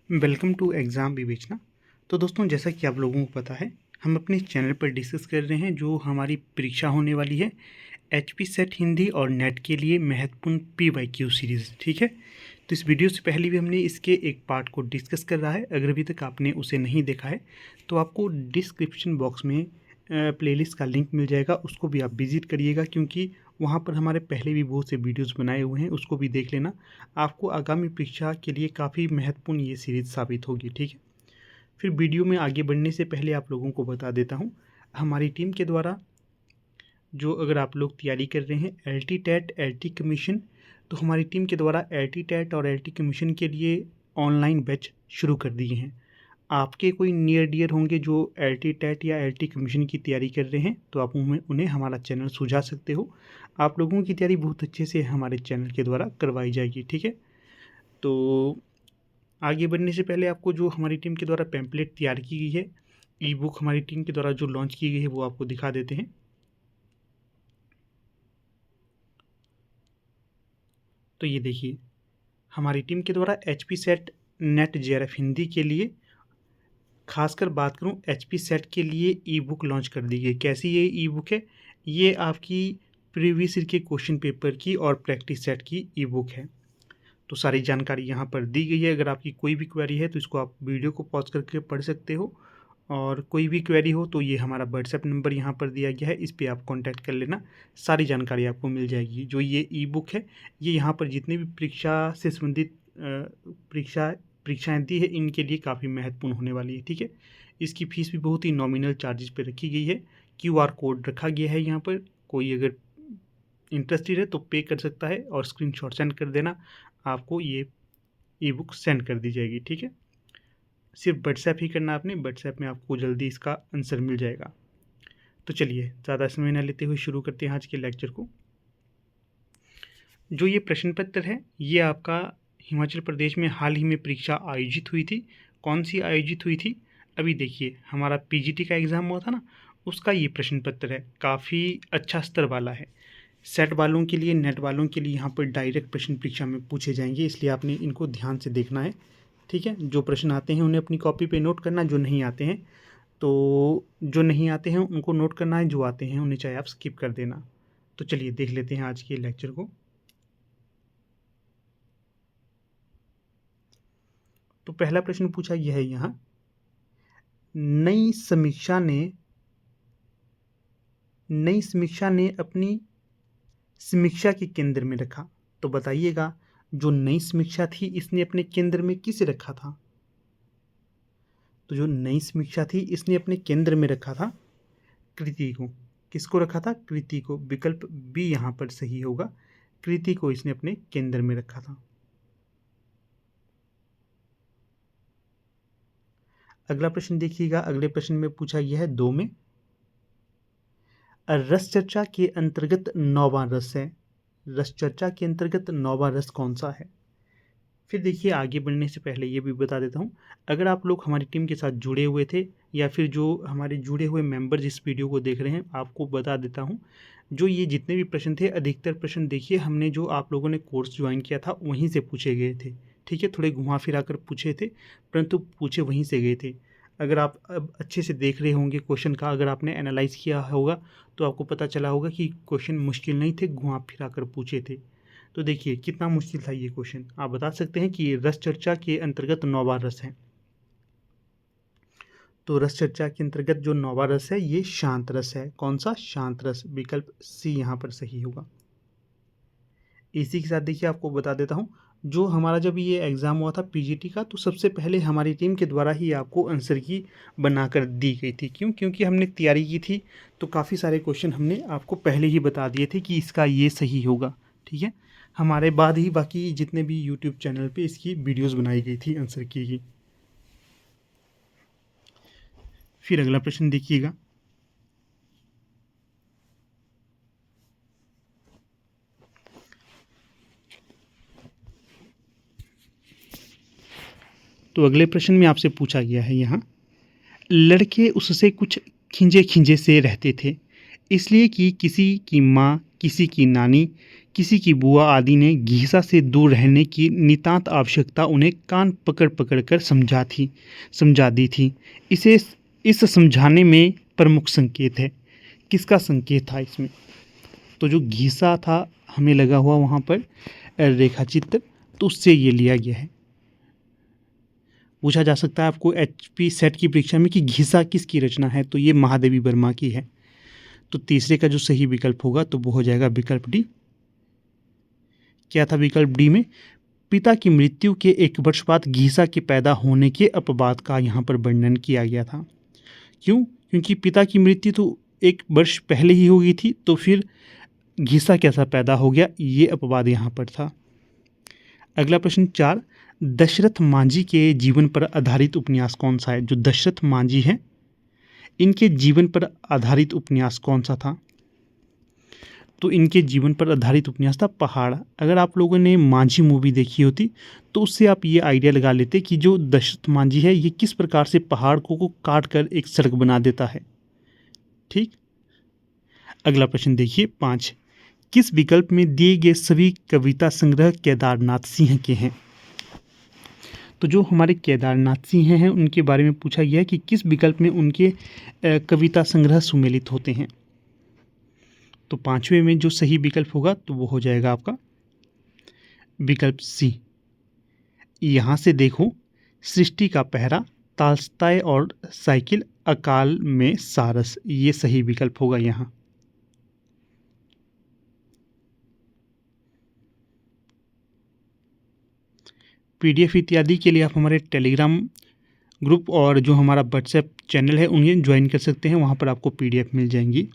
Welcome to exam विवेचना। तो दोस्तों, जैसा कि आप लोगों को पता है, हम अपने चैनल पर डिस्कस कर रहे हैं जो हमारी परीक्षा होने वाली है एचपी सेट हिंदी और नेट के लिए महत्वपूर्ण पीवाईक्यू सीरीज़। ठीक है, तो इस वीडियो से पहले भी हमने इसके एक पार्ट को डिस्कस कर रहा है। अगर अभी तक आपने उसे नहीं देखा है तो आपको डिस्क्रिप्शन बॉक्स में प्लेलिस्ट का लिंक मिल जाएगा, उसको भी आप विजिट करिएगा, क्योंकि वहाँ पर हमारे पहले भी बहुत से वीडियोस बनाए हुए हैं, उसको भी देख लेना। आपको आगामी परीक्षा के लिए काफ़ी महत्वपूर्ण ये सीरीज़ साबित होगी। ठीक है, फिर वीडियो में आगे बढ़ने से पहले आप लोगों को बता देता हूँ, हमारी टीम के द्वारा जो अगर आप लोग तैयारी कर रहे हैं एलटी टेट एलटी कमीशन, तो हमारी टीम के द्वारा एलटी टेट और एलटी कमीशन के लिए ऑनलाइन बैच शुरू कर दिए हैं। आपके कोई नियर डियर होंगे जो एलटी टेट या एलटी कमीशन की तैयारी कर रहे हैं, तो आप उन्हें हमारा चैनल सुझा सकते हो। आप लोगों की तैयारी बहुत अच्छे से हमारे चैनल के द्वारा करवाई जाएगी। ठीक है, तो आगे बढ़ने से पहले आपको जो हमारी टीम के द्वारा पैम्पलेट तैयार की गई है, ई बुक हमारी टीम के द्वारा जो लॉन्च की गई है, वो आपको दिखा देते हैं। तो ये देखिए, हमारी टीम के द्वारा HP set net JRF Hindi के लिए, खासकर बात करूं एचपी सेट के लिए ई बुक लॉन्च कर दी गई। कैसी ये ई बुक है? ये आपकी प्रीवियस ईयर के क्वेश्चन पेपर की और प्रैक्टिस सेट की ई बुक है। तो सारी जानकारी यहाँ पर दी गई है। अगर आपकी कोई भी क्वेरी है तो इसको आप वीडियो को पॉज करके पढ़ सकते हो, और कोई भी क्वेरी हो तो ये हमारा व्हाट्सएप नंबर यहाँ पर दिया गया है, इस पर आप कांटेक्ट कर लेना, सारी जानकारी आपको मिल जाएगी। जो ये ई बुक है, ये यहाँ पर जितने भी परीक्षा से संबंधित परीक्षाएँ दी है, इनके लिए काफ़ी महत्वपूर्ण होने वाली है। ठीक है, इसकी फ़ीस भी बहुत ही नॉमिनल चार्जेस पे रखी गई है। क्यूआर कोड रखा गया है यहाँ पर, कोई अगर इंटरेस्टेड है तो पे कर सकता है और स्क्रीनशॉट सेंड कर देना, आपको ये ई बुक सेंड कर दी जाएगी। ठीक है, सिर्फ व्हाट्सएप ही करना आपने, व्हाट्सएप में आपको जल्दी इसका आंसर मिल जाएगा। तो चलिए, ज़्यादा समय न लेते हुए शुरू करते हैं आज के लेक्चर को। जो ये प्रश्न पत्र है, ये आपका हिमाचल प्रदेश में हाल ही में परीक्षा आयोजित हुई थी। कौन सी आयोजित हुई थी? अभी देखिए, हमारा पीजीटी का एग्ज़ाम हुआ था ना, उसका ये प्रश्न पत्र है, काफ़ी अच्छा स्तर वाला है। सेट वालों के लिए, नेट वालों के लिए यहाँ पर डायरेक्ट प्रश्न परीक्षा में पूछे जाएंगे, इसलिए आपने इनको ध्यान से देखना है। ठीक है, जो प्रश्न आते हैं उन्हें अपनी कॉपी पे नोट करना, जो नहीं आते हैं उनको नोट करना है, जो आते हैं उन्हें चाहे आप स्किप कर देना। तो चलिए देख लेते हैं आज के लेक्चर को। तो पहला प्रश्न पूछा यह है यहाँ, नई समीक्षा ने अपनी समीक्षा के केंद्र में रखा। तो बताइएगा, जो नई समीक्षा थी इसने अपने केंद्र में किसे रखा था? तो जो नई समीक्षा थी इसने अपने केंद्र में रखा था कृति को। किसको रखा था? कृति को। विकल्प बी यहाँ पर सही होगा, कृति को इसने अपने केंद्र में रखा था। अगला प्रश्न देखिएगा, अगले प्रश्न में पूछा यह है 2 में, रस चर्चा के अंतर्गत 9वां रस है। रस चर्चा के अंतर्गत 9वां रस कौन सा है? फिर देखिए, आगे बढ़ने से पहले ये भी बता देता हूँ, अगर आप लोग हमारी टीम के साथ जुड़े हुए थे या फिर जो हमारे जुड़े हुए मेंबर्स इस वीडियो को देख रहे हैं, आपको बता देता हूँ, जो ये जितने भी प्रश्न थे, अधिकतर प्रश्न देखिए हमने जो आप लोगों ने कोर्स ज्वाइन किया था वहीं से पूछे गए थे। ठीक है, थोड़े घुमा फिरा कर पूछे थे, परंतु पूछे वहीं से गए थे। अगर आप अब अच्छे से देख रहे होंगे क्वेश्चन का, अगर आपने एनालाइज किया होगा तो आपको पता चला होगा कि क्वेश्चन मुश्किल नहीं थे, घुमा फिरा कर पूछे थे। तो देखिए कितना मुश्किल था ये क्वेश्चन। आप बता सकते हैं कि रस चर्चा के अंतर्गत 9वां रस है। तो रस चर्चा के अंतर्गत जो 9वां रस है ये शांत रस है। कौन सा? शांत रस। विकल्प सी यहाँ पर सही होगा। इसी के साथ देखिए, आपको बता देता हूँ, जो हमारा जब ये एग्ज़ाम हुआ था पीजीटी का, तो सबसे पहले हमारी टीम के द्वारा ही आपको आंसर की बनाकर दी गई थी। क्यों? क्योंकि हमने तैयारी की थी, तो काफ़ी सारे क्वेश्चन हमने आपको पहले ही बता दिए थे कि इसका ये सही होगा। ठीक है, हमारे बाद ही बाकी जितने भी यूट्यूब चैनल पे इसकी वीडियोस बनाई गई थी आंसर की। फिर अगला प्रश्न देखिएगा, तो अगले प्रश्न में आपसे पूछा गया है यहाँ, लड़के उससे कुछ खिंजे खिंजे से रहते थे, इसलिए कि किसी की माँ किसी की नानी, किसी की बुआ आदि ने घीसा से दूर रहने की नितांत आवश्यकता उन्हें कान पकड़ पकड़ कर समझा दी थी। इसे इस समझाने में प्रमुख संकेत है। किसका संकेत था इसमें? तो जो घीसा था हमें लगा हुआ वहाँ पर रेखा चित्र, तो उससे ये लिया गया है। पूछा जा सकता है आपको एचपी सेट की परीक्षा में कि घीसा किसकी रचना है, तो ये महादेवी वर्मा की है। तो तीसरे का जो सही विकल्प होगा तो वो हो जाएगा विकल्प डी। क्या था विकल्प डी में? पिता की मृत्यु के 1 वर्ष बाद घीसा के पैदा होने के अपवाद का यहाँ पर वर्णन किया गया था। क्यों? क्योंकि पिता की मृत्यु तो 1 वर्ष पहले ही हो गई थी, तो फिर घीसा कैसा पैदा हो गया, ये अपवाद यहाँ पर था। अगला प्रश्न 4, दशरथ मांझी के जीवन पर आधारित उपन्यास कौन सा है? जो दशरथ मांझी हैं इनके जीवन पर आधारित उपन्यास कौन सा था? तो इनके जीवन पर आधारित उपन्यास था पहाड़। अगर आप लोगों ने मांझी मूवी देखी होती तो उससे आप ये आइडिया लगा लेते कि जो दशरथ मांझी है ये किस प्रकार से पहाड़ को काट कर एक सड़क बना देता है। ठीक। अगला प्रश्न देखिए 5, किस विकल्प में दिए गए सभी कविता संग्रह केदारनाथ सिंह के हैं? तो जो हमारे केदारनाथ सिंह हैं उनके बारे में पूछा गया है कि किस विकल्प में उनके कविता संग्रह सुमेलित होते हैं। तो 5वें में जो सही विकल्प होगा तो वो हो जाएगा आपका विकल्प सी। यहाँ से देखो, सृष्टि का पहरा, तालस्ताय और साइकिल, अकाल में सारस, ये सही विकल्प होगा यहाँ। पीडीएफ इत्यादि के लिए आप हमारे टेलीग्राम ग्रुप और जो हमारा व्हाट्सएप चैनल है उन्हें ज्वाइन कर सकते हैं, वहाँ पर आपको पीडीएफ मिल जाएंगी।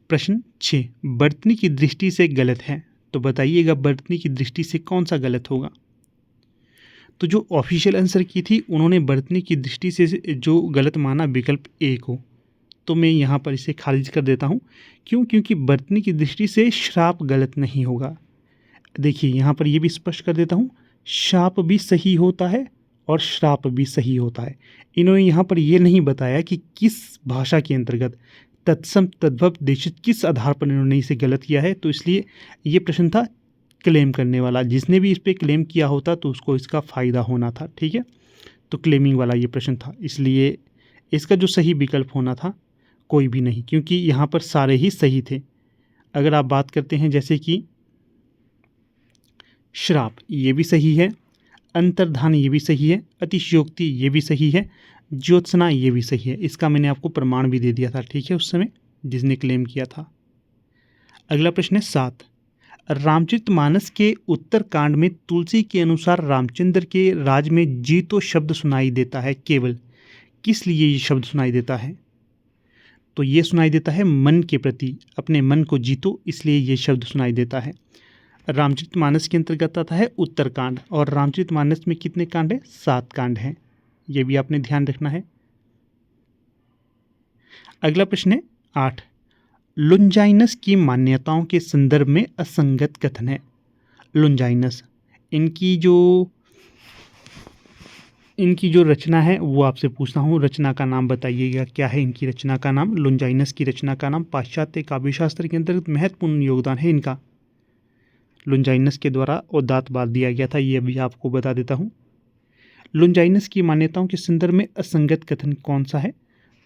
प्रश्न 6, बर्तनी की दृष्टि से गलत है, तो बताइएगा बर्तनी की दृष्टि से कौन सा गलत होगा? तो जो ऑफिशियल आंसर की थी उन्होंने बर्तनी की दृष्टि से जो गलत माना विकल्प ए को, तो मैं यहाँ पर इसे खारिज कर देता हूँ। क्यों? क्योंकि बर्तनी की दृष्टि से श्राप गलत नहीं होगा। देखिए यहाँ पर ये भी स्पष्ट कर देता हूँ, शाप भी सही होता है और श्राप भी सही होता है। इन्होंने यहाँ पर ये नहीं बताया कि किस भाषा के अंतर्गत, तत्सम तद्भव देशित, किस आधार पर इन्होंने इसे गलत किया है। तो इसलिए ये प्रश्न था क्लेम करने वाला, जिसने भी इस पर क्लेम किया होता तो उसको इसका फ़ायदा होना था। ठीक है, तो क्लेमिंग वाला ये प्रश्न था, इसलिए इसका जो सही विकल्प होना था कोई भी नहीं, क्योंकि यहाँ पर सारे ही सही थे। अगर आप बात करते हैं जैसे कि श्राप, ये भी सही है, अंतर्धान ये भी सही है, अतिशयोक्ति ये भी सही है, ज्योत्सना ये भी सही है। इसका मैंने आपको प्रमाण भी दे दिया था, ठीक है, उस समय जिसने क्लेम किया था। अगला प्रश्न है 7, रामचरितमानस के उत्तरकांड में तुलसी के अनुसार रामचंद्र के राज में जीतो शब्द सुनाई देता है, केवल किस लिए ये शब्द सुनाई देता है? तो ये सुनाई देता है मन के प्रति, अपने मन को जीतो, इसलिए ये शब्द सुनाई देता है। रामचरितमानस के अंतर्गत आता है उत्तरकांड, और रामचरितमानस में कितने कांड हैं? 7 कांड हैं, ये भी आपने ध्यान रखना है। अगला प्रश्न है 8, लुंजाइनस की मान्यताओं के संदर्भ में असंगत कथन है। लुंजाइनस, इनकी जो रचना है वो आपसे पूछता हूँ, रचना का नाम बताइएगा, क्या है इनकी रचना का नाम? लुंजाइनस की रचना का नाम पाश्चात्य काव्यशास्त्र के अंतर्गत महत्वपूर्ण योगदान है इनका। लुंजाइनस के द्वारा उदात्तवाद दिया गया था, ये भी आपको बता देता हूँ। लुंजाइनस की मान्यताओं के संदर्भ में असंगत कथन कौन सा है?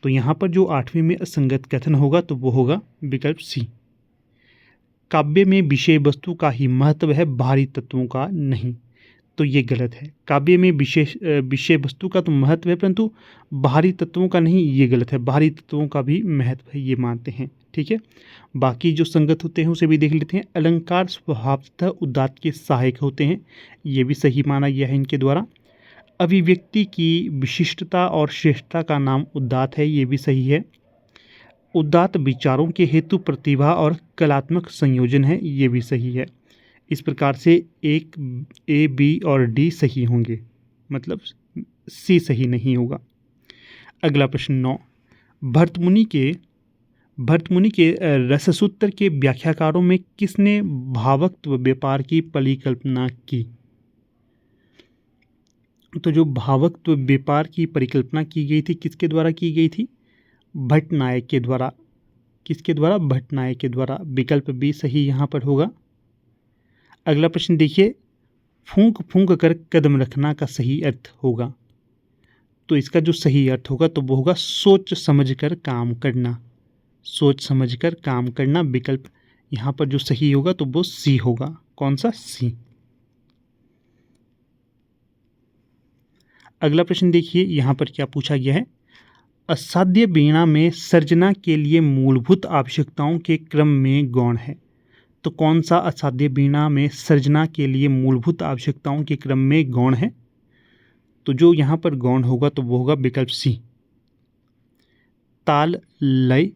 तो यहाँ पर जो 8वीं में असंगत कथन होगा तो वो होगा विकल्प सी। काव्य में विषय वस्तु का ही महत्व है, बाहरी तत्वों का नहीं, तो ये गलत है। काव्य में विषय वस्तु का तो महत्व है परंतु बाहरी तत्वों का नहीं, ये गलत है। बाहरी तत्वों का भी महत्व है, ये मानते हैं। ठीक है, बाकी जो संगत होते हैं उसे भी देख लेते हैं। अलंकार स्वभावतः उदात्त के सहायक होते हैं, ये भी सही माना गया है इनके द्वारा। अभिव्यक्ति की विशिष्टता और श्रेष्ठता का नाम उदात्त है, ये भी सही है। उदात्त विचारों के हेतु प्रतिभा और कलात्मक संयोजन है, ये भी सही है। इस प्रकार से एक ए, बी और डी सही होंगे, मतलब सी सही नहीं होगा। अगला प्रश्न 9, भर्तमुनि के रससूत्र के व्याख्याकारों में किसने भावत्व व्यापार की परिकल्पना की? तो जो भावत्व व्यापार की परिकल्पना की गई थी किसके द्वारा की गई थी? भट्ट नायक के द्वारा किसके द्वारा? भट्टनायक के द्वारा। विकल्प बी सही यहाँ पर होगा। अगला प्रश्न देखिए, फूंक फूंक कर कदम रखना का सही अर्थ होगा। तो इसका जो सही अर्थ होगा तो वो होगा सोच समझकर काम करना। सोच समझकर काम करना। विकल्प यहाँ पर जो सही होगा तो वो सी होगा। कौन सा? सी। अगला प्रश्न देखिए, यहाँ पर क्या पूछा गया है? असाध्य वीणा में सर्जना के लिए मूलभूत आवश्यकताओं के क्रम में गौण है। तो कौन सा असाध्य वीणा में सर्जना के लिए मूलभूत आवश्यकताओं के क्रम में गौण है? तो जो यहाँ पर गौण होगा तो वो होगा विकल्प सी। ताल, लय,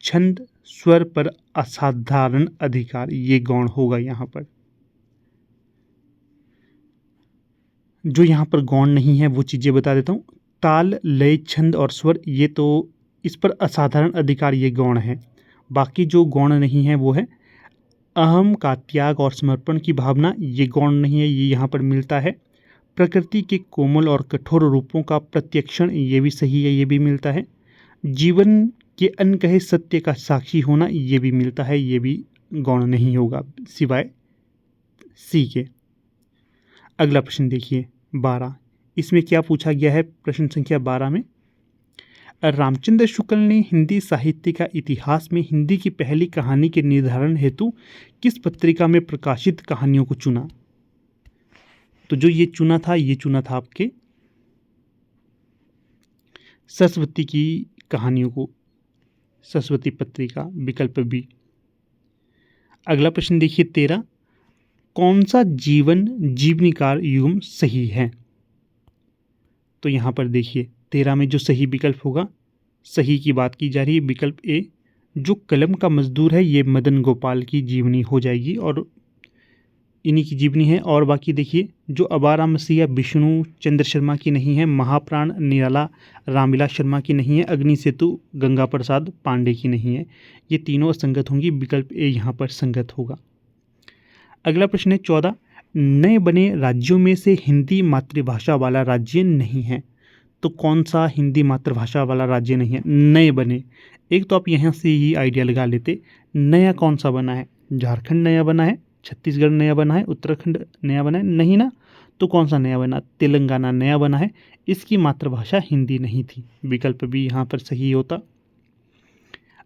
छंद, स्वर पर असाधारण अधिकार, ये गौण होगा यहाँ पर। जो यहाँ पर गौण नहीं है वो चीज़ें बता देता हूँ। ताल, लय, छंद और स्वर, ये तो इस पर असाधारण अधिकार ये गौण है। बाकी जो गौण नहीं है वो है अहम का त्याग और समर्पण की भावना, ये गौण नहीं है, ये यहाँ पर मिलता है। प्रकृति के कोमल और कठोर रूपों का प्रत्यक्षण, ये भी सही है, ये भी मिलता है। जीवन के अनकहे सत्य का साक्षी होना, ये भी मिलता है, ये भी गौण नहीं होगा सिवाय सी के। अगला प्रश्न देखिए 12। इसमें क्या पूछा गया है? प्रश्न संख्या 12 में रामचंद्र शुक्ल ने हिंदी साहित्य का इतिहास में हिंदी की पहली कहानी के निर्धारण हेतु किस पत्रिका में प्रकाशित कहानियों को चुना? तो जो ये चुना था, ये चुना था आपके सरस्वती की कहानियों को, सरस्वती पत्रिका। विकल्प बी। अगला प्रश्न देखिए 13। कौन सा जीवन जीवनीकार युग्म सही है? तो यहाँ पर देखिए 13 में जो सही विकल्प होगा, सही की बात की जा रही है, विकल्प ए। जो कलम का मजदूर है ये मदन गोपाल की जीवनी हो जाएगी और इन्हीं की जीवनी है। और बाकी देखिए, जो अबारा मसीहा विष्णु चंद्र शर्मा की नहीं है, महाप्राण निराला रामविलास शर्मा की नहीं है, अग्नि सेतु गंगा प्रसाद पांडे की नहीं है, ये तीनों असंगत होंगी। विकल्प ए यहाँ पर संगत होगा। अगला प्रश्न है 14। नए बने राज्यों में से हिंदी मातृभाषा वाला राज्य नहीं है। तो कौन सा हिंदी मातृभाषा वाला राज्य नहीं है? नए बने, एक तो आप यहाँ से ही आइडिया लगा लेते, नया कौन सा बना है? झारखंड नया बना है, छत्तीसगढ़ नया बना है, उत्तराखंड नया बना है, नहीं ना? तो कौन सा नया बना? तेलंगाना नया बना है, इसकी मातृभाषा हिंदी नहीं थी। विकल्प भी यहाँ पर सही होता।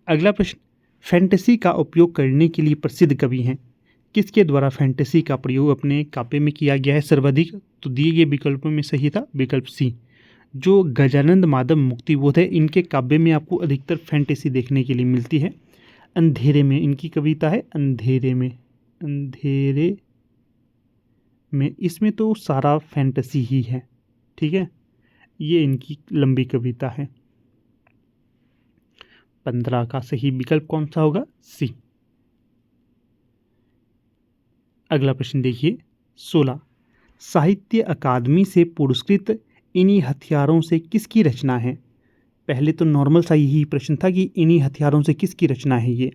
अगला प्रश्न, फैंटेसी का उपयोग करने के लिए प्रसिद्ध कवि हैं। किसके द्वारा फैंटेसी का प्रयोग अपने काव्य में किया गया है सर्वाधिक? तो दिए गए विकल्पों में सही था विकल्प सी। जो गजानंद माधव मुक्तिबोध है, इनके काव्य में आपको अधिकतर फैंटेसी देखने के लिए मिलती है। अंधेरे में इनकी कविता है, अंधेरे में, अंधेरे में, इसमें तो सारा फैंटेसी ही है, ठीक है। ये इनकी लंबी कविता है। 15 का सही विकल्प कौन सा होगा? सी। अगला प्रश्न देखिए 16। साहित्य अकादमी से पुरस्कृत इन्हीं हथियारों से किसकी रचना है? पहले तो नॉर्मल सा यही प्रश्न था कि इन्हीं हथियारों से किसकी रचना है ये।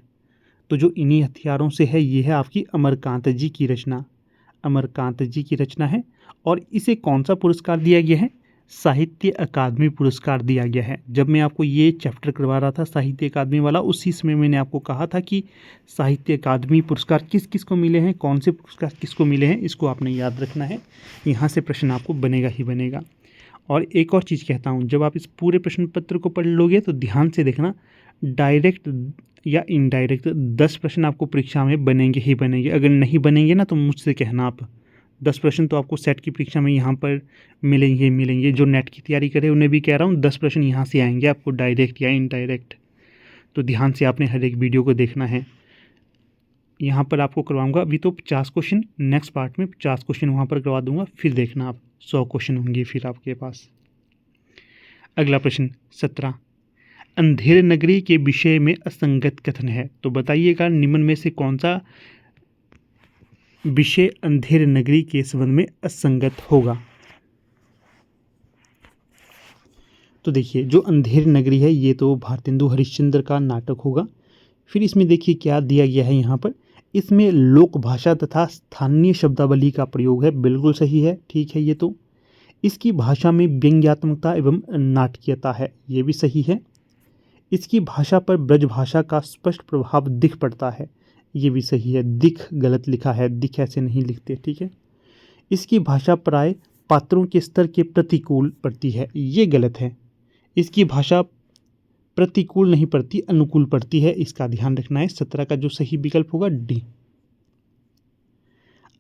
तो जो इन्हीं हथियारों से है ये है आपकी अमरकांत जी की रचना, अमरकांत जी की रचना है। और इसे कौन सा पुरस्कार दिया गया है? साहित्य अकादमी पुरस्कार दिया गया है। जब मैं आपको ये चैप्टर करवा रहा था साहित्य अकादमी वाला, उसी समय मैंने आपको कहा था कि साहित्य अकादमी पुरस्कार किस किस को मिले हैं, कौन से पुरस्कार किसको मिले हैं, इसको आपने याद रखना है। यहाँ से प्रश्न आपको बनेगा ही बनेगा। और एक और चीज़ कहता हूँ, जब आप इस पूरे प्रश्न पत्र को पढ़ लोगे तो ध्यान से देखना, डायरेक्ट या इनडायरेक्ट 10 प्रश्न आपको परीक्षा में बनेंगे ही बनेंगे। अगर नहीं बनेंगे ना तो मुझसे कहना आप। 10 प्रश्न तो आपको सेट की परीक्षा में यहाँ पर मिलेंगे मिलेंगे। जो नेट की तैयारी करे उन्हें भी कह रहा हूँ, 10 प्रश्न यहाँ से आएंगे आपको, डायरेक्ट या इनडायरेक्ट। तो ध्यान से आपने हर एक वीडियो को देखना है। यहाँ पर आपको करवाऊँगा अभी तो 50 क्वेश्चन, नेक्स्ट पार्ट में 50 क्वेश्चन वहाँ पर करवा दूँगा, फिर देखना आप 100 क्वेश्चन होंगे फिर आपके पास। अगला प्रश्न 17। अंधेर नगरी के विषय में असंगत कथन है। तो बताइएगा निम्न में से कौन सा विषय अंधेर नगरी के संबंध में असंगत होगा? तो देखिए, जो अंधेर नगरी है ये तो भारतेंदु हरिश्चंद्र का नाटक होगा। फिर इसमें देखिए क्या दिया गया है यहाँ पर, इसमें लोक भाषा तथा स्थानीय शब्दावली का प्रयोग है। बिल्कुल सही है, ठीक है। ये तो इसकी भाषा में व्यंग्यात्मकता एवं नाटकीयता है, ये भी सही है। इसकी भाषा पर ब्रज भाषा का स्पष्ट प्रभाव दिख पड़ता है। ये भी सही है, दिख गलत लिखा है, दिख ऐसे नहीं लिखते, ठीक है। इसकी भाषा प्राय पात्रों के स्तर के प्रतिकूल पड़ती है, ये गलत है। इसकी भाषा प्रतिकूल नहीं पड़ती, अनुकूल पड़ती है, इसका ध्यान रखना है। 17 का जो सही विकल्प होगा डी।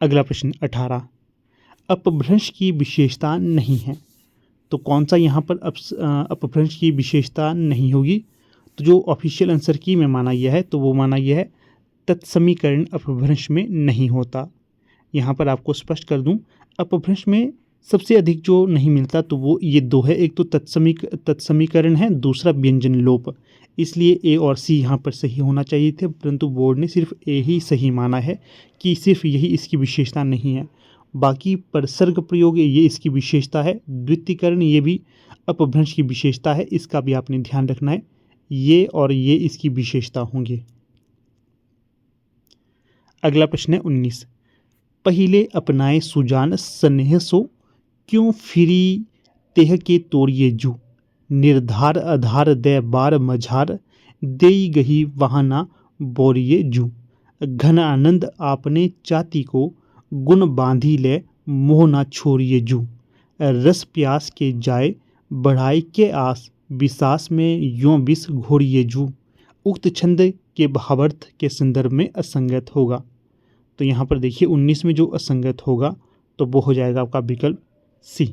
अगला प्रश्न 18, अपभ्रंश की विशेषता नहीं है, तो कौन सा यहाँ पर अपभ्रंश की विशेषता नहीं होगी? तो जो ऑफिशियल आंसर की में माना यह है, तो वो माना यह है तत्समीकरण अपभ्रंश में नहीं होता। यहाँ पर आपको स्पष्ट कर दूं, अपभ्रंश में सबसे अधिक जो नहीं मिलता तो वो ये दो है, एक तो तत्समीकरण है, दूसरा व्यंजन लोप। इसलिए ए और सी यहाँ पर सही होना चाहिए थे, परंतु बोर्ड ने सिर्फ ए ही सही माना है कि सिर्फ यही इसकी विशेषता नहीं है। बाकी परसर्ग प्रयोग ये इसकी विशेषता है, द्वितीयकरण ये भी अपभ्रंश की विशेषता है, इसका भी आपने ध्यान रखना है। ये और ये इसकी विशेषता होंगे। अगला प्रश्न है 19, पहिले अपनाए सुजान स्नेह सो, क्यों फिरी तेह के तोड़िए जू, निर्धार आधार दे बार मझार, देई गही वहाना बोरिए जू, घन आनंद आपने चाती को, गुण बांधी ले मोह ना छोड़िए जू, रस प्यास के जाए बढ़ाई के आस, विसास में यों विष घोड़िए जू। उक्त छंद के भावार्थ के संदर्भ में असंगत होगा। तो यहाँ पर देखिए 19 में जो असंगत होगा तो वो हो जाएगा आपका विकल्प सी।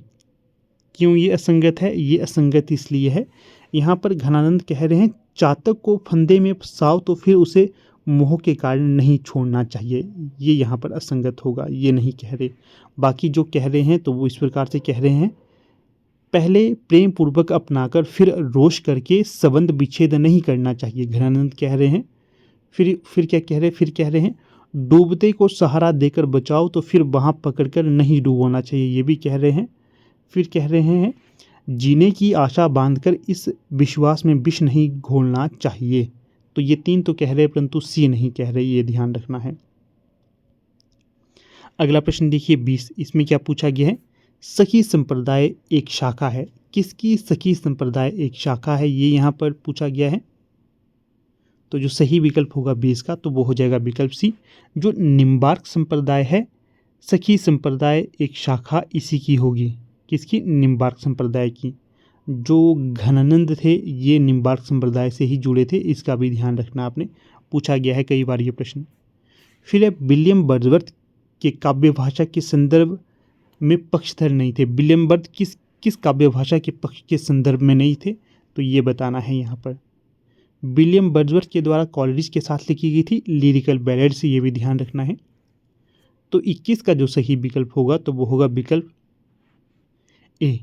क्यों ये असंगत है? ये असंगत इसलिए है, यहाँ पर घनानंद कह रहे हैं चातक को फंदे में फंसाओ तो फिर उसे मोह के कारण नहीं छोड़ना चाहिए, ये यहाँ पर असंगत होगा, ये नहीं कह रहे। बाकी जो कह रहे हैं तो वो इस प्रकार से कह रहे हैं, पहले प्रेम पूर्वक अपनाकर फिर रोष करके संबंध विच्छेद नहीं करना चाहिए, घनानंद कह रहे हैं। फिर क्या कह रहे हैं? फिर कह रहे हैं डूबते को सहारा देकर बचाओ तो फिर वहाँ पकड़कर नहीं डूबना चाहिए, ये भी कह रहे हैं। फिर कह रहे हैं जीने की आशा बांधकर इस विश्वास में विष नहीं घोलना चाहिए। तो ये तीन तो कह रहे हैं परंतु सी नहीं कह रहे, ये ध्यान रखना है। अगला प्रश्न देखिए 20, इसमें क्या पूछा गया है? सखी संप्रदाय एक शाखा है, किसकी सखी संप्रदाय एक शाखा है, ये यहाँ पर पूछा गया है। तो जो सही विकल्प होगा 20 का तो वो हो जाएगा विकल्प सी। जो निम्बार्क संप्रदाय है, सखी संप्रदाय एक शाखा इसी की होगी, किसकी? निम्बार्क संप्रदाय की। जो घनानंद थे ये निम्बार्क संप्रदाय से ही जुड़े थे, इसका भी ध्यान रखना आपने, पूछा गया है कई बार ये प्रश्न। फिर है विलियम वर्ड्सवर्थ के काव्य भाषा के संदर्भ में पक्षधर नहीं थे। विलियम वर्ड्सवर्थ किस काव्य भाषा के पक्ष के संदर्भ में नहीं थे, तो ये बताना है यहाँ पर। विलियम वर्ड्सवर्थ के द्वारा कॉलरिज के साथ लिखी गई थी लिरिकल बैलेड्स, ये भी ध्यान रखना है। तो 21 का जो सही विकल्प होगा तो वो होगा विकल्प ए।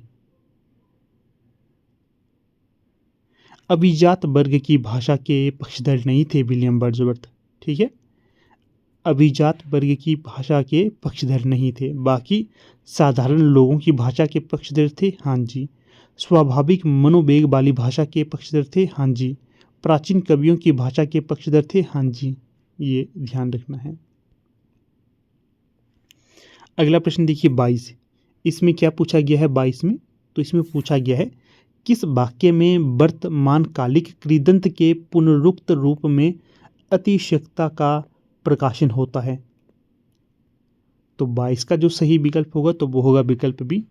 अभिजात वर्ग की भाषा के पक्षधर नहीं थे विलियम वर्ड्सवर्थ, ठीक है। अभिजात वर्ग की भाषा के पक्षधर नहीं थे, बाकी साधारण लोगों की भाषा के पक्षधर थे, हाँ जी। स्वाभाविक मनोवेग वाली भाषा के पक्षधर थे, हाँ जी। प्राचीन कवियों की भाषा के पक्षधर थे, हाँ जी, ये ध्यान रखना है। अगला प्रश्न देखिए 22, इसमें क्या पूछा गया है 22 में? तो इसमें पूछा गया है किस वाक्य में वर्तमान कालिक कृदंत के पुनरुक्त रूप में अतिशयता का प्रकाशन होता है। तो 22 का जो सही विकल्प होगा तो वो होगा विकल्प बी,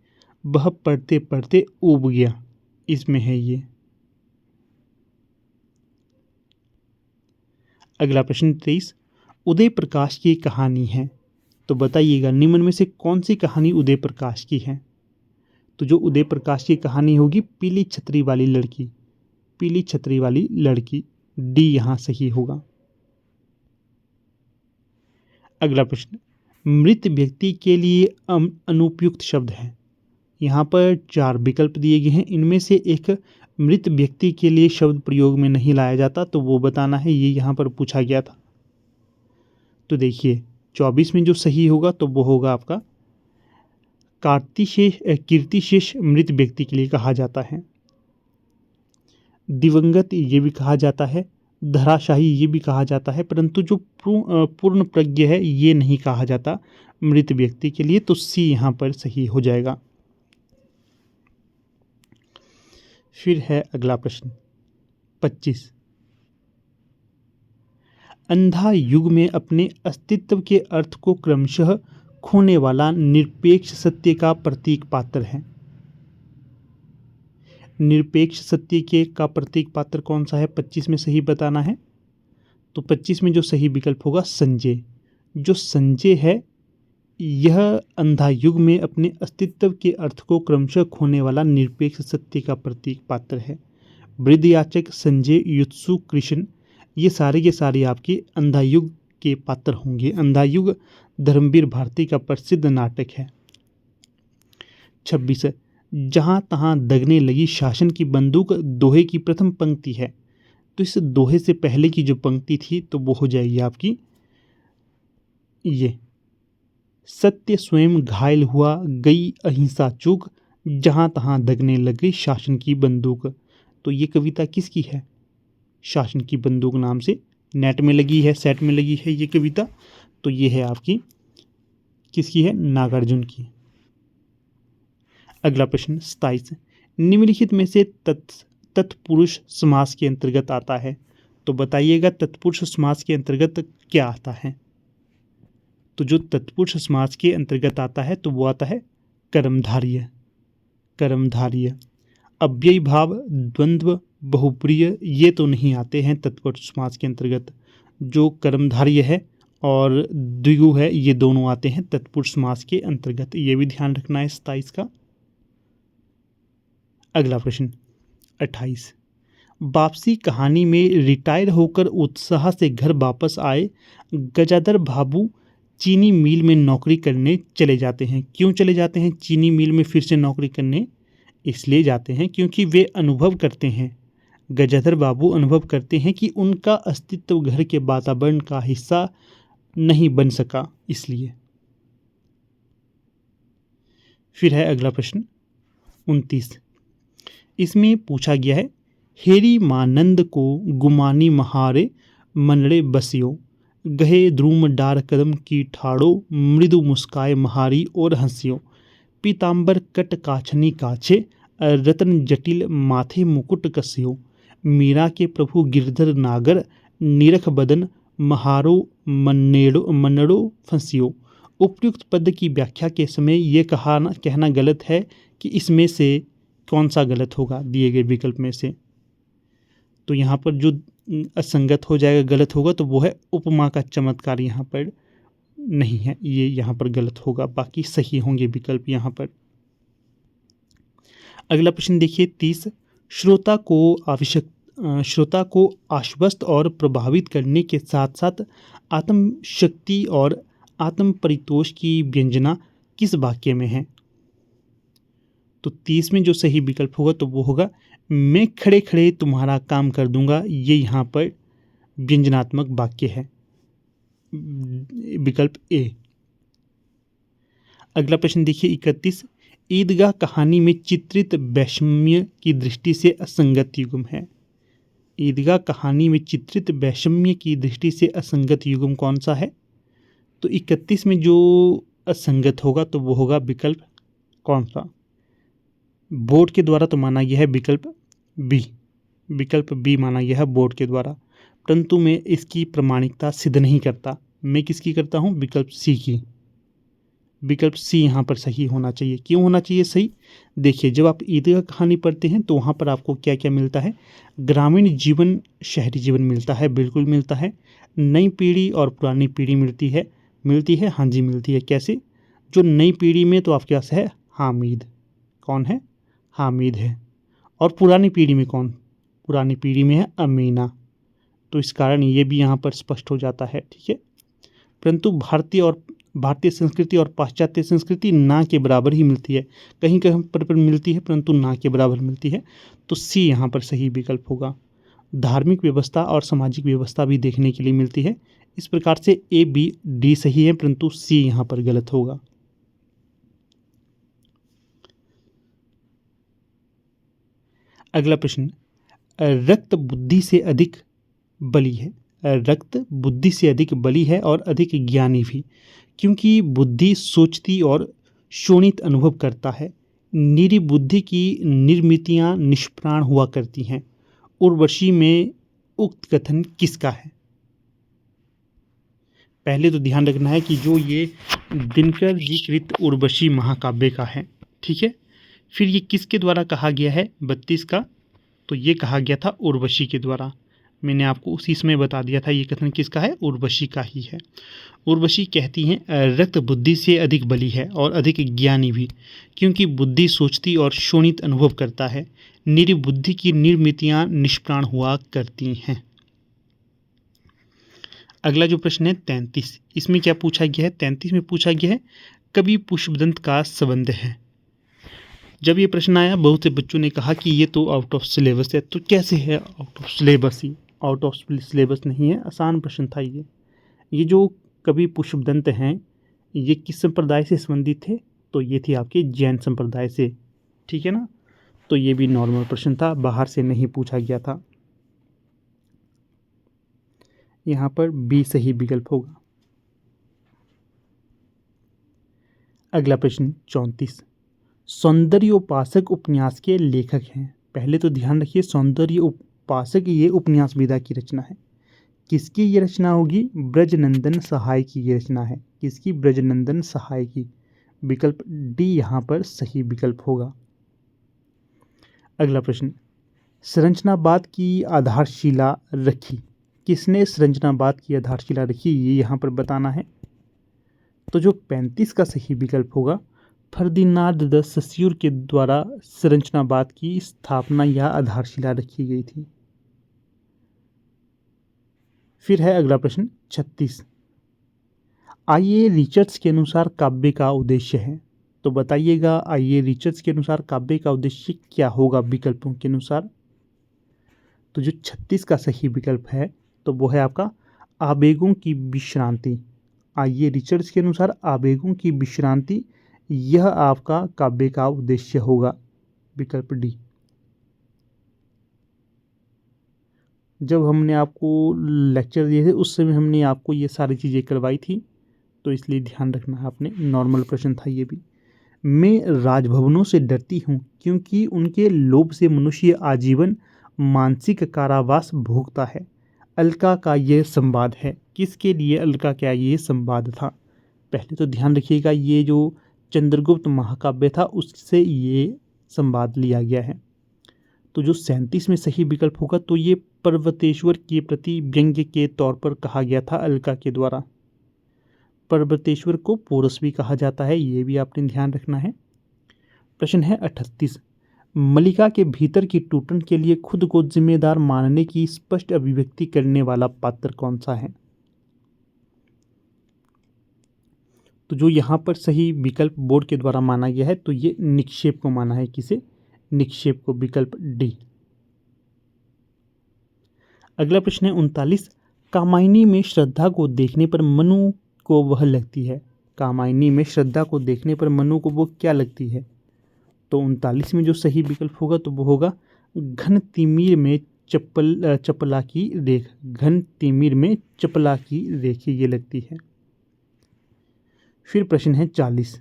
वह पढ़ते पढ़ते ऊब गया, इसमें है ये। अगला प्रश्न 23, उदय प्रकाश की कहानी है, तो बताइएगा निम्न में से कौन सी कहानी उदय प्रकाश की है? तो जो उदय प्रकाश की कहानी होगी पीली छतरी वाली लड़की, पीली छतरी वाली लड़की, डी यहाँ सही होगा। अगला प्रश्न, मृत व्यक्ति के लिए अनुपयुक्त शब्द है। यहाँ पर 4 विकल्प दिए गए हैं, इनमें से एक मृत व्यक्ति के लिए शब्द प्रयोग में नहीं लाया जाता, तो वो बताना है, ये यहाँ पर पूछा गया था। तो देखिए 24 में जो सही होगा तो वो होगा आपका कीर्तिशेष मृत व्यक्ति के लिए कहा जाता है। दिवंगत ये भी कहा जाता है, धराशाही ये भी कहा जाता है, परंतु जो पूर्ण प्रज्ञ है ये नहीं कहा जाता मृत व्यक्ति के लिए, तो सी यहाँ पर सही हो जाएगा। फिर है अगला प्रश्न 25। अंधा युग में अपने अस्तित्व के अर्थ को क्रमशः खोने वाला निरपेक्ष सत्य का प्रतीक पात्र है। निरपेक्ष सत्य के का प्रतीक पात्र कौन सा है? 25 में सही बताना है। तो 25 में जो सही विकल्प होगा संजय। जो संजय है यह अंधा युग में अपने अस्तित्व के अर्थ को क्रमशः खोने वाला निरपेक्ष सत्य का प्रतीक पात्र है। वृद्धयाचक, संजय, युत्सु, कृष्ण, ये सारे के सारे आपके अंधा युग के पात्र होंगे। अंधा युग धर्मवीर भारती का प्रसिद्ध नाटक है। 26। जहाँ तहाँ दगने लगी शासन की बंदूक दोहे की प्रथम पंक्ति है। तो इस दोहे से पहले की जो पंक्ति थी तो वो हो जाएगी आपकी ये, सत्य स्वयं घायल हुआ गई अहिंसा चूक, जहाँ तहाँ दगने लग गई शासन की बंदूक। तो ये कविता किसकी है? शासन की बंदूक नाम से नेट में लगी है, सेट में लगी है ये कविता। तो ये है आपकी किसकी है? नागार्जुन की। अगला प्रश्न 27। निम्नलिखित में से तत्पुरुष समास के अंतर्गत आता है। तो बताइएगा तत्पुरुष समास के अंतर्गत क्या आता है? तो जो तत्पुरुष समास के अंतर्गत आता है तो वो आता है कर्मधारय। कर्मधारय। अव्ययी भाव, द्वंद्व, बहुप्रिय ये तो नहीं आते हैं तत्पुरुष समास के अंतर्गत। जो कर्मधारय है और द्विगु है ये दोनों आते हैं तत्पुरुष समास के अंतर्गत। ये भी ध्यान रखना है 27 का। अगला प्रश्न 28। वापसी कहानी में रिटायर होकर उत्साह से घर वापस आए गजाधर बाबू चीनी मिल में नौकरी करने चले जाते हैं। क्यों चले जाते हैं चीनी मिल में फिर से नौकरी करने? इसलिए जाते हैं क्योंकि वे अनुभव करते हैं, गजाधर बाबू अनुभव करते हैं कि उनका अस्तित्व घर के वातावरण का हिस्सा नहीं बन सका, इसलिए। फिर है अगला प्रश्न 29। इसमें पूछा गया है, हेरी मानंद को गुमानी महारे मनड़े बसियो, गहे द्रुम डार कदम की ठाड़ो, मृदु मुस्काए महारी और हंसियो, पीताम्बर कट काछनी काछे, रतन जटिल माथे मुकुट कसियो, मीरा के प्रभु गिरधर नागर, निरख बदन महारो मन्नड़ो फंसियो। उपयुक्त पद की व्याख्या के समय ये कहना गलत है कि इसमें से कौन सा गलत होगा दिए गए विकल्प में से। तो यहाँ पर जो असंगत हो जाएगा, गलत होगा, तो वो है उपमा का चमत्कार यहाँ पर नहीं है, ये यहाँ पर गलत होगा। बाकी सही होंगे विकल्प यहाँ पर। अगला प्रश्न देखिए 30। श्रोता को आश्वस्त और प्रभावित करने के साथ साथ आत्म शक्ति और आत्म परितोष की व्यंजना किस वाक्य में है? तो 30 में जो सही विकल्प होगा तो वो होगा, मैं खड़े खड़े तुम्हारा काम कर दूंगा। ये यहाँ पर व्यंजनात्मक वाक्य है, विकल्प ए। अगला प्रश्न देखिए 31। ईदगाह कहानी में चित्रित वैषम्य की दृष्टि से असंगत युग्म है। ईदगाह कहानी में चित्रित वैषम्य की दृष्टि से असंगत युग्म कौन सा है? तो 31 में जो असंगत होगा तो वो होगा विकल्प कौन सा? बोर्ड के द्वारा तो माना गया है विकल्प बी। विकल्प बी माना गया है बोर्ड के द्वारा, परंतु मैं इसकी प्रामाणिकता सिद्ध नहीं करता। मैं किसकी करता हूँ? विकल्प सी की। विकल्प सी यहाँ पर सही होना चाहिए। क्यों होना चाहिए सही? देखिए, जब आप ईदगाह कहानी पढ़ते हैं तो वहाँ पर आपको क्या क्या मिलता है? ग्रामीण जीवन, शहरी जीवन मिलता है, बिल्कुल मिलता है। नई पीढ़ी और पुरानी पीढ़ी मिलती है। हाँ जी मिलती है। कैसे? जो नई पीढ़ी में तो आपके पास है हामिद। कौन है? हामिद है। और पुरानी पीढ़ी में कौन? पुरानी पीढ़ी में है अमीना। तो इस कारण ये भी यहाँ पर स्पष्ट हो जाता है, ठीक है। परंतु भारतीय संस्कृति और पाश्चात्य संस्कृति ना के बराबर ही मिलती है। कहीं कहीं पर मिलती है परंतु ना के बराबर मिलती है। तो सी यहाँ पर सही विकल्प होगा। धार्मिक व्यवस्था और सामाजिक व्यवस्था भी देखने के लिए मिलती है। इस प्रकार से ए, बी, डी सही है, परंतु सी यहाँ पर गलत होगा। अगला प्रश्न, रक्त बुद्धि से अधिक बली है। रक्त बुद्धि से अधिक बली है और अधिक ज्ञानी भी, क्योंकि बुद्धि सोचती और शोणित अनुभव करता है। निरी बुद्धि की निर्मितियाँ निष्प्राण हुआ करती हैं। उर्वशी में उक्त कथन किसका है? पहले तो ध्यान रखना है कि जो ये दिनकर जी कृत उर्वशी महाकाव्य का है, ठीक है। फिर ये किसके द्वारा कहा गया है 32 का? तो ये कहा गया था उर्वशी के द्वारा। मैंने आपको उसी समय बता दिया था ये कथन किसका है, उर्वशी का ही है। उर्वशी कहती हैं रक्त बुद्धि से अधिक बली है और अधिक ज्ञानी भी, क्योंकि बुद्धि सोचती और शोणित अनुभव करता है, निर्बुद्धि की निर्मितियाँ निष्प्राण हुआ करती हैं। अगला जो प्रश्न है 33, इसमें क्या पूछा गया है? 33 में पूछा गया है कवि पुष्पदंत का संबंध है। जब ये प्रश्न आया बहुत से बच्चों ने कहा कि ये तो आउट ऑफ सिलेबस है। तो कैसे है out of syllabus? He out of syllabus नहीं है, आसान प्रश्न था ये जो कवि पुष्पदंत हैं ये किस संप्रदाय से संबंधित थे? तो ये थी आपके जैन संप्रदाय से, ठीक है ना। तो ये भी नॉर्मल प्रश्न था, बाहर से नहीं पूछा गया था। यहाँ पर बी सही विकल्प होगा। अगला प्रश्न 34, सौंदर्योपासक उपन्यास के लेखक हैं। पहले तो ध्यान रखिए सौंदर्योपासक ये उपन्यास विधा की रचना है। किसकी ये रचना होगी? ब्रजनंदन सहाय की ये रचना है। किसकी? ब्रजनंदन सहाय की। विकल्प डी यहाँ पर सही विकल्प होगा। अगला प्रश्न, संरचनावाद की आधारशिला रखी। किसने संरचनावाद की आधारशिला रखी ये यहाँ पर बताना है। तो जो 35 का सही विकल्प होगा, फर्दिनांद द सस्यूर के द्वारा संरचनावाद की स्थापना या आधारशिला रखी गई थी। फिर है अगला प्रश्न 36, आइए रिचर्ड्स के अनुसार काव्य का उद्देश्य है। तो बताइएगा आइए रिचर्ड्स के अनुसार काव्य का उद्देश्य क्या होगा विकल्पों के अनुसार। तो जो 36 का सही विकल्प है तो वो है आपका आवेगों की विश्रांति। आइए रिचर्ड्स के अनुसार आवेगों की विश्रांति यह आपका काव्य का उद्देश्य होगा। विकल्प डी। जब हमने आपको लेक्चर दिए थे उस समय हमने आपको ये सारी चीज़ें करवाई थी, तो इसलिए ध्यान रखना है आपने। नॉर्मल प्रश्न था ये भी। मैं राजभवनों से डरती हूँ क्योंकि उनके लोभ से मनुष्य आजीवन मानसिक कारावास भोगता है। अलका का यह संवाद है। किसके लिए अलका का ये संवाद था? पहले तो ध्यान रखिएगा ये जो चंद्रगुप्त महाकाव्य था उससे ये संवाद लिया गया है। तो जो 37 में सही विकल्प होगा तो ये पर्वतेश्वर के प्रति व्यंग्य के तौर पर कहा गया था अलका के द्वारा। पर्वतेश्वर को पोरस भी कहा जाता है, ये भी आपने ध्यान रखना है। प्रश्न है 38, मल्लिका के भीतर की टूटन के लिए खुद को जिम्मेदार मानने की स्पष्ट अभिव्यक्ति करने वाला पात्र कौन सा है? तो जो यहाँ पर सही विकल्प बोर्ड के द्वारा माना गया है तो ये निक्षेप को माना है। किसे? निक्षेप को। विकल्प डी। अगला प्रश्न है 39, कामायनी में श्रद्धा को देखने पर मनु को वह लगती है। कामायनी में श्रद्धा को देखने पर मनु को वो क्या लगती है? तो 39 में जो सही विकल्प होगा तो वो होगा घन तिमिर में चपला की रेख। घन तिमिर में चपला की रेख ये लगती है। फिर प्रश्न है 40,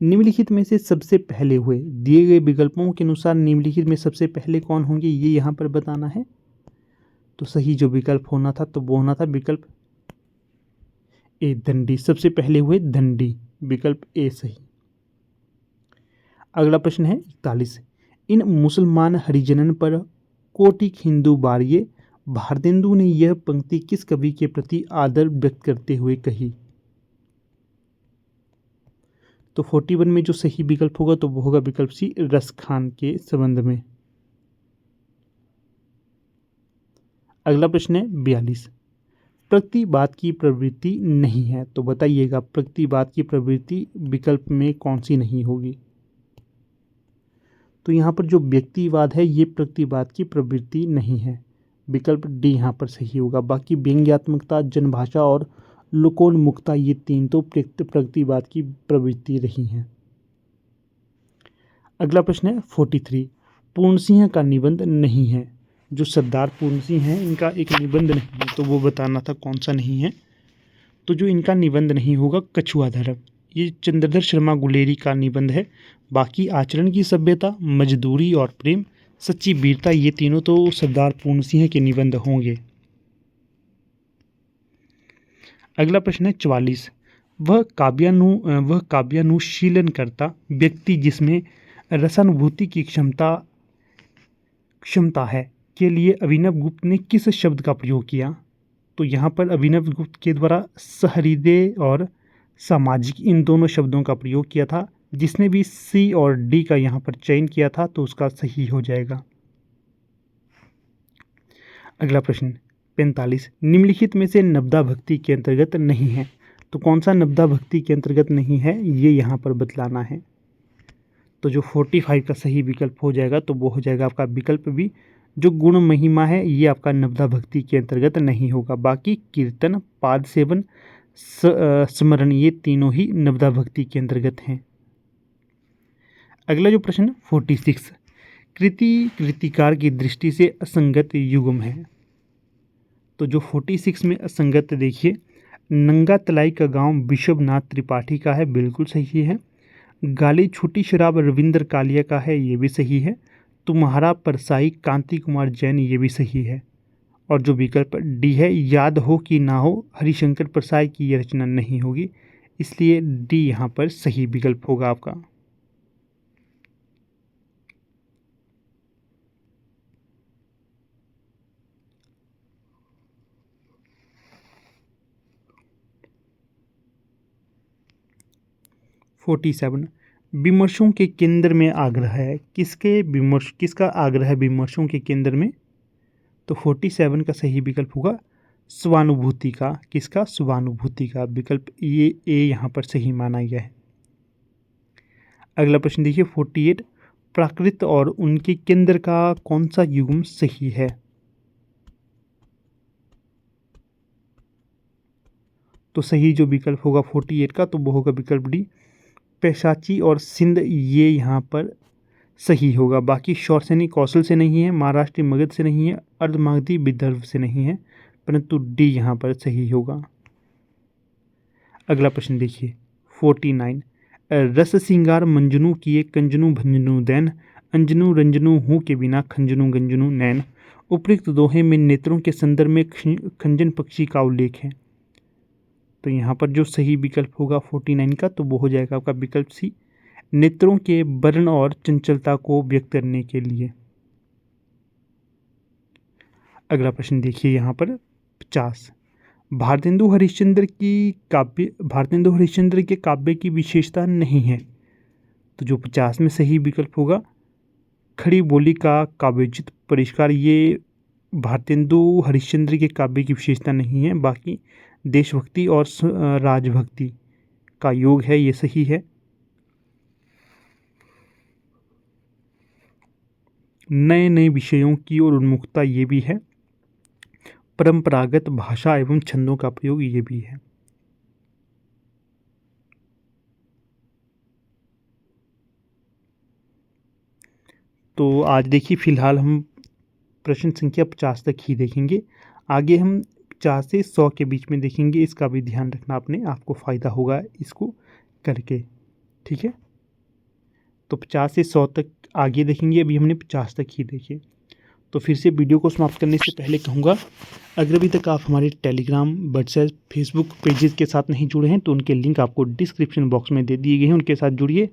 निम्नलिखित में से सबसे पहले हुए दिए गए विकल्पों के अनुसार निम्नलिखित में सबसे पहले कौन होंगे ये यहाँ पर बताना है। तो सही जो विकल्प होना था तो वो होना था विकल्प ए दंडी। सबसे पहले हुए दंडी। विकल्प ए सही। अगला प्रश्न है 41, इन मुसलमान हरिजनन पर कोटिक हिंदू बारिये भारतेंदु ने यह पंक्ति किस कवि के प्रति आदर व्यक्त करते हुए कही? तो 41 में जो सही विकल्प होगा तो वो होगा विकल्प सी रस खान के संबंध में। अगला प्रश्न है 42, प्रगतिवाद की प्रवृत्ति नहीं है। तो बताइएगा प्रगतिवाद की प्रवृत्ति विकल्प में कौन सी नहीं होगी? तो यहाँ पर जो व्यक्तिवाद है ये प्रगतिवाद की प्रवृत्ति नहीं है। विकल्प डी यहाँ पर सही होगा। बाकी व्यंग्यात्मकता, जनभाषा और लोकोन्मुखता ये तीन तो प्रगतिवाद की प्रवृत्ति रही हैं। अगला प्रश्न है 43, पूर्ण सिंह का निबंध नहीं है। जो सरदार पूर्ण सिंह हैं इनका एक निबंध नहीं है, तो वो बताना था कौन सा नहीं है। तो जो इनका निबंध नहीं होगा कछुआ धर्म, ये चंद्रधर शर्मा गुलेरी का निबंध है। बाकी आचरण की सभ्यता, मजदूरी और प्रेम, सच्ची वीरता, ये तीनों तो सरदार पूर्ण सिंह के निबंध होंगे। अगला प्रश्न है 44। वह काव्यानुशीलनकर्ता व्यक्ति जिसमें रसानुभूति की क्षमता है के लिए अभिनव गुप्त ने किस शब्द का प्रयोग किया? तो यहाँ पर अभिनव गुप्त के द्वारा सहृदय और सामाजिक इन दोनों शब्दों का प्रयोग किया था। जिसने भी सी और डी का यहाँ पर चयन किया था तो उसका सही हो जाएगा। अगला प्रश्न 45। निम्नलिखित में से नवदा भक्ति के अंतर्गत नहीं है। तो कौन सा नवदा भक्ति के अंतर्गत नहीं है, ये यहाँ पर बतलाना है। तो जो 45 का सही विकल्प हो जाएगा तो वो हो जाएगा आपका विकल्प भी। जो गुण महिमा है ये आपका नवदा भक्ति के अंतर्गत नहीं होगा। बाकी कीर्तन, पाद सेवन, स्मरण, ये तीनों ही नवदा भक्ति के अंतर्गत हैं। अगला जो प्रश्न 46। कृतिकार की दृष्टि से असंगत युग्म है। तो जो 46 में असंगत देखिए, नंगा तलाई का गांव विश्वनाथ त्रिपाठी का है, बिल्कुल सही है। गाली छूटी शराब रविंद्र कालिया का है, ये भी सही है। तुम्हारा परसाई कांति कुमार जैन, ये भी सही है। और जो विकल्प डी है, याद हो कि ना हो, हरिशंकर परसाई की यह रचना नहीं होगी, इसलिए डी यहाँ पर सही विकल्प होगा आपका। विमर्शों के केंद्र में आग्रह है। किसका आग्रह है विमर्शों के केंद्र में? तो 47 का सही विकल्प होगा स्वानुभूति का। किसका? स्वानुभूति का। विकल्प ये ए यहाँ पर सही माना गया है। अगला प्रश्न देखिए 48। प्राकृत और उनके केंद्र का कौन सा युग्म सही है? तो सही जो विकल्प होगा 48 का तो वो होगा विकल्प डी, पैशाची और सिंध, ये यहाँ पर सही होगा। बाकी शौरसेनी कौशल से नहीं है, महाराष्ट्र मगध से नहीं है, अर्धमागधी विदर्भ से नहीं है, परंतु डी यहाँ पर सही होगा। अगला प्रश्न देखिए 49। रस सिंगार मंजनू किए कंजनू भंजनू दैन, अंजनू रंजनू हूँ के बिना खंजनू गंजनू नैन। उपयुक्त दोहे में नेत्रों के संदर्भ में खंजन पक्षी का उल्लेख है। तो यहाँ पर जो सही विकल्प होगा 49 का तो वो हो जाएगा आपका विकल्प सी, नेत्रों के वर्ण और चंचलता को व्यक्त करने के लिए। अगला प्रश्न देखिए यहाँ पर 50। भारतेंदु हरिश्चंद्र के काव्य की विशेषता नहीं है। तो जो 50 में सही विकल्प होगा खड़ी बोली का काव्योचित परिष्कार, ये भारतेंदु हरिश्चंद्र के काव्य की विशेषता नहीं है। बाकी देशभक्ति और राजभक्ति का योग है, ये सही है। नए नए विषयों की ओर उन्मुखता, ये भी है। परंपरागत भाषा एवं छंदों का प्रयोग, ये भी है। तो आज देखिए फिलहाल हम प्रश्न संख्या 50 तक ही देखेंगे। आगे हम 50 से 100 के बीच में देखेंगे। इसका भी ध्यान रखना, आपको फ़ायदा होगा इसको करके, ठीक है। तो 50 से 100 तक आगे देखेंगे, अभी हमने 50 तक ही देखे। तो फिर से वीडियो को समाप्त करने से पहले कहूँगा, अगर अभी तक आप हमारे टेलीग्राम, व्हाट्सएप, फेसबुक पेजेस के साथ नहीं जुड़े हैं तो उनके लिंक आपको डिस्क्रिप्शन बॉक्स में दे दिए गए हैं, उनके साथ जुड़िए।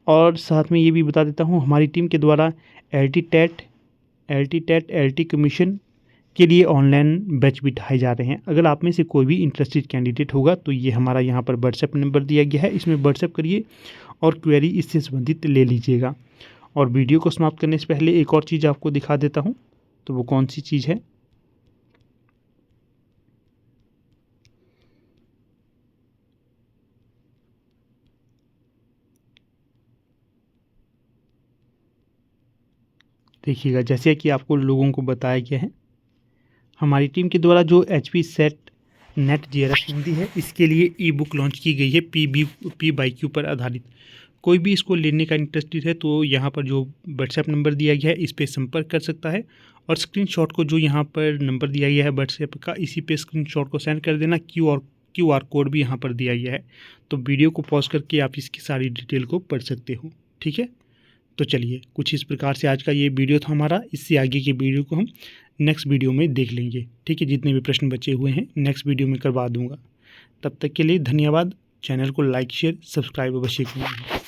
और साथ में ये भी बता देता हूँ, हमारी टीम के द्वारा LT कमीशन के लिए ऑनलाइन बैच बिठाए जा रहे हैं। अगर आप में से कोई भी इंटरेस्टेड कैंडिडेट होगा तो ये हमारा यहाँ पर व्हाट्सएप नंबर दिया गया है, इसमें व्हाट्सएप करिए और क्वेरी इससे संबंधित ले लीजिएगा। और वीडियो को समाप्त करने से पहले एक और चीज़ आपको दिखा देता हूँ, तो वो कौन सी चीज़ है। देखिएगा, जैसे कि आपको लोगों को बताया गया है, हमारी टीम के द्वारा जो HP set net JRF Hindi है, इसके लिए ई बुक लॉन्च की गई है PBQ पर आधारित। कोई भी इसको लेने का इंटरेस्टेड है तो यहाँ पर जो व्हाट्सएप नंबर दिया गया है इस पर संपर्क कर सकता है। और स्क्रीनशॉट को जो यहाँ पर नंबर दिया गया है व्हाट्सएप का, इसी पे स्क्रीनशॉट को सेंड कर देना। QR कोड भी यहाँ पर दिया गया है, तो वीडियो को पॉज करके आप इसकी सारी डिटेल को पढ़ सकते हो, ठीक है। तो चलिए कुछ इस प्रकार से आज का ये वीडियो था हमारा। इससे आगे के वीडियो को हम नेक्स्ट वीडियो में देख लेंगे, ठीक है। जितने भी प्रश्न बचे हुए हैं नेक्स्ट वीडियो में करवा दूंगा। तब तक के लिए धन्यवाद। चैनल को लाइक शेयर सब्सक्राइब अवश्य करें।